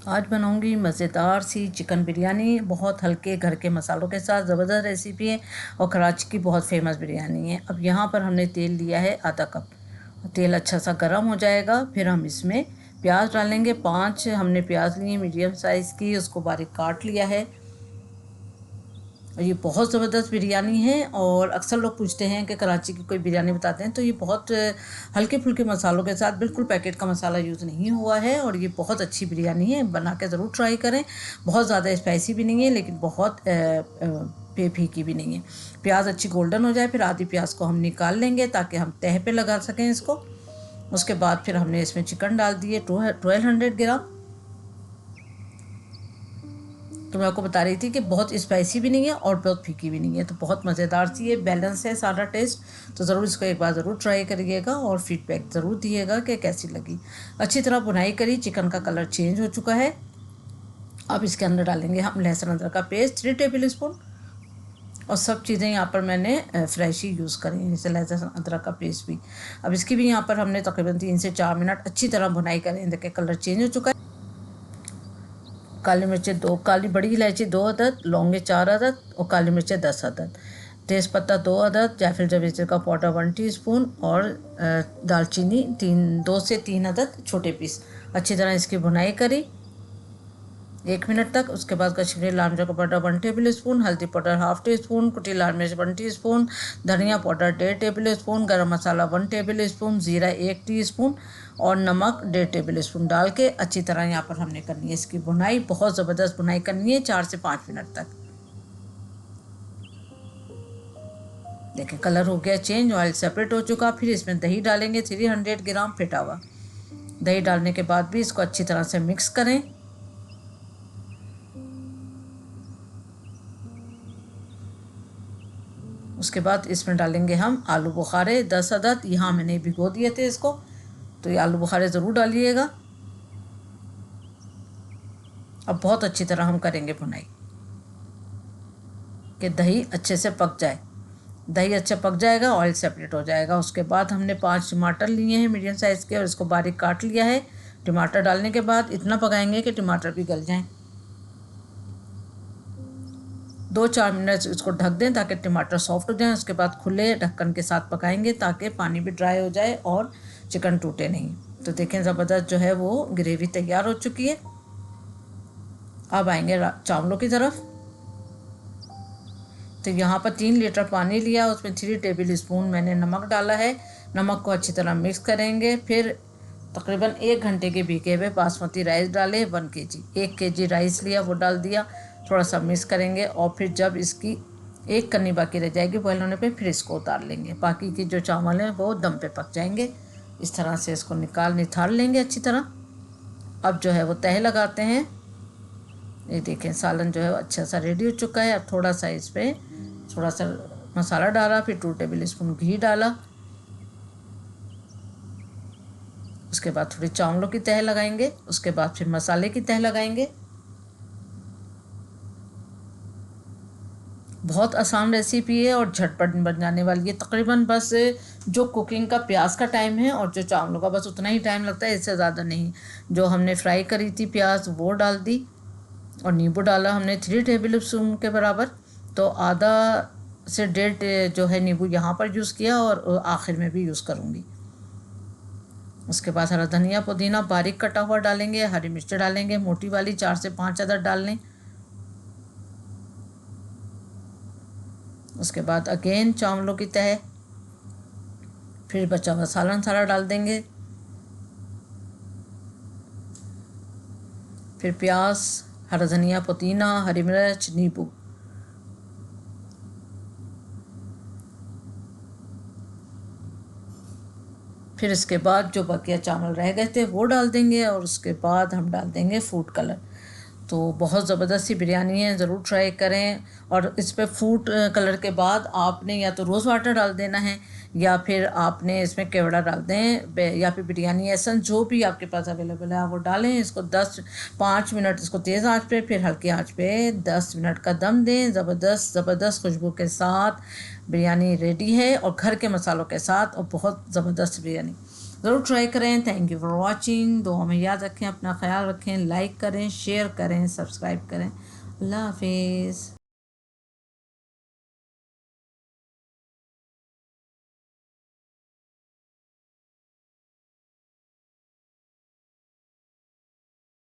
आज बनाऊंगी मज़ेदार सी चिकन बिरयानी, बहुत हल्के घर के मसालों के साथ। ज़बरदस्त रेसिपी है और कराची की बहुत फेमस बिरयानी है। अब यहाँ पर हमने तेल लिया है आधा कप। तेल अच्छा सा गर्म हो जाएगा, फिर हम इसमें प्याज डालेंगे। 5 हमने प्याज लिए मीडियम साइज़ की, उसको बारीक काट लिया है। ये बहुत ज़बरदस्त बिरयानी है और अक्सर लोग पूछते हैं कि कराची की कोई बिरयानी बताते हैं, तो ये बहुत हल्के फुल्के मसालों के साथ, बिल्कुल पैकेट का मसाला यूज़ नहीं हुआ है और ये बहुत अच्छी बिरयानी है। बना के ज़रूर ट्राई करें। बहुत ज़्यादा स्पाइसी भी नहीं है लेकिन बहुत फीकी भी नहीं है। प्याज अच्छी गोल्डन हो जाए, फिर आधी प्याज को हम निकाल लेंगे ताकि हम तह पे लगा सकें इसको। उसके बाद फिर हमने इसमें चिकन डाल दिए 1200 ग्राम। तो मैं आपको बता रही थी कि बहुत स्पाइसी भी नहीं है और बहुत फीकी भी नहीं है, तो बहुत मज़ेदार सी है, बैलेंस है सारा टेस्ट। तो ज़रूर इसको एक बार ज़रूर ट्राई करिएगा और फीडबैक ज़रूर दिएगा कि कैसी लगी। अच्छी तरह बुनाई करी, चिकन का कलर चेंज हो चुका है। अब इसके अंदर डालेंगे हम लहसुन अदरक का पेस्ट 3 टेबल स्पून। और सब चीज़ें यहाँ पर मैंने फ्रेश ही यूज़ करी हैं, जैसे लहसुन अदरक का पेस्ट भी। अब इसकी भी यहाँ पर हमने तकरीबन 3 से 4 मिनट अच्छी तरह बुनाई करें। देखिए कलर चेंज हो चुका है। काली मिर्चें 2, काली बड़ी इलायची 2 अदद, लौंगे 4 अदद और काली मिर्चें 10 अदद, तेज़पत्ता 2 अदद, जायफल जावित्री का पाउडर 1 टीस्पून और दालचीनी 2 से 3 अदद छोटे पीस। अच्छी तरह इसकी भुनाई करी 1 मिनट तक। उसके बाद कश्मीरी लाल मिर्च का पाउडर 1 टेबल स्पून, हल्दी पाउडर 1/2 टीस्पून, कुटी लाल मिर्च 1 टीस्पून, धनिया पाउडर 1.5 टेबल स्पून, गरम मसाला 1 टेबल स्पून, ज़ीरा 1 टीस्पून और नमक 1.5 टेबल स्पून डाल के अच्छी तरह यहाँ पर हमने करनी है इसकी भुनाई। बहुत ज़बरदस्त भुनाई करनी है 4 से 5 मिनट तक। देखिए कलर हो गया चेंज, ऑयल सेपरेट हो चुका। फिर इसमें दही डालेंगे 300 ग्राम फेटा हुआ। दही डालने के बाद भी इसको अच्छी तरह से मिक्स करें। उसके बाद इसमें डालेंगे हम आलू बुखारे 10 अदद। यहाँ मैंने भिगो दिए थे इसको, तो ये आलू बुखारे ज़रूर डालिएगा। अब बहुत अच्छी तरह हम करेंगे भुनाई कि दही अच्छे से पक जाए। दही अच्छा पक जाएगा, ऑयल सेपरेट हो जाएगा। उसके बाद हमने 5 टमाटर लिए हैं मीडियम साइज़ के और इसको बारीक काट लिया है। टमाटर डालने के बाद इतना पकाएंगे कि टमाटर भी गल जाएं। 2-4 मिनट इसको ढक दें ताकि टमाटर सॉफ्ट हो जाए। उसके बाद खुले ढक्कन के साथ पकाएंगे ताकि पानी भी ड्राई हो जाए और चिकन टूटे नहीं। तो देखें ज़बरदस्त जो है वो ग्रेवी तैयार हो चुकी है। अब आएंगे चावलों की तरफ। तो यहाँ पर 3 लीटर पानी लिया, उसमें 3 टेबल स्पून मैंने नमक डाला है। नमक को अच्छी तरह मिक्स करेंगे। फिर तकरीबन 1 घंटे के भीगे हुए बासमती राइस डाले 1 केजी। 1 केजी राइस लिया, वो डाल दिया। थोड़ा सा मिक्स करेंगे और फिर जब इसकी एक कन्नी बाकी रह जाएगी बॉयल होने पे, फिर इसको उतार लेंगे। बाकी की जो चावल हैं वो दम पे पक जाएंगे। इस तरह से इसको निथाल लेंगे अच्छी तरह। अब जो है वो तह लगाते हैं। ये देखें सालन जो है अच्छा सा रेडी हो चुका है। अब थोड़ा सा इस पर थोड़ा सा मसाला डाला, फिर 2 टेबल स्पून घी डाला। उसके बाद थोड़ी चावलों की तह लगाएंगे। उसके बाद फिर मसाले की तह लगाएंगे। बहुत आसान रेसिपी है और झटपट बन जाने वाली है। तकरीबन बस जो कुकिंग का प्याज का टाइम है और जो चावलों का बस उतना ही टाइम लगता है, इससे ज़्यादा नहीं। जो हमने फ्राई करी थी प्याज वो डाल दी और नींबू डाला हमने 3 टेबल स्पून के बराबर। तो आधा से 1.5 जो है नींबू यहाँ पर यूज़ किया और आखिर में भी यूज़ करूँगी। उसके बाद हरा धनिया पुदीना बारीक कटा हुआ डालेंगे। हरी मिर्च डालेंगे मोटी वाली 4 से 5 अदद डाल लें। उसके बाद अगेन चावलों की तह, फिर बचा हुआ सालन सारा डाल देंगे। फिर प्याज, हरा धनिया पुदीना, हरी मिर्च, नींबू। फिर इसके बाद जो बकिया चावल रह गए थे वो डाल देंगे और उसके बाद हम डाल देंगे फूड कलर। तो बहुत ज़बरदस्त सी बिरयानी है, ज़रूर ट्राई करें। और इस पर फूड कलर के बाद आपने या तो रोज़ वाटर डाल देना है या फिर आपने इसमें केवड़ा डाल दें या फिर बिरयानी एसेंस, जो भी आपके पास अवेलेबल है आप वो डालें। इसको 5 मिनट इसको तेज़ आंच पे फिर हल्की आंच पे 10 मिनट का दम दें। ज़बरदस्त खुशबू के साथ बिरयानी रेडी है और घर के मसालों के साथ, और बहुत ज़बरदस्त बिरयानी। ज़रूर ट्राई करें। Thank you for watching. दुआ में याद रखें, अपना ख्याल रखें, लाइक करें, शेयर करें, सब्सक्राइब करें। अल्लाह हाफिज़।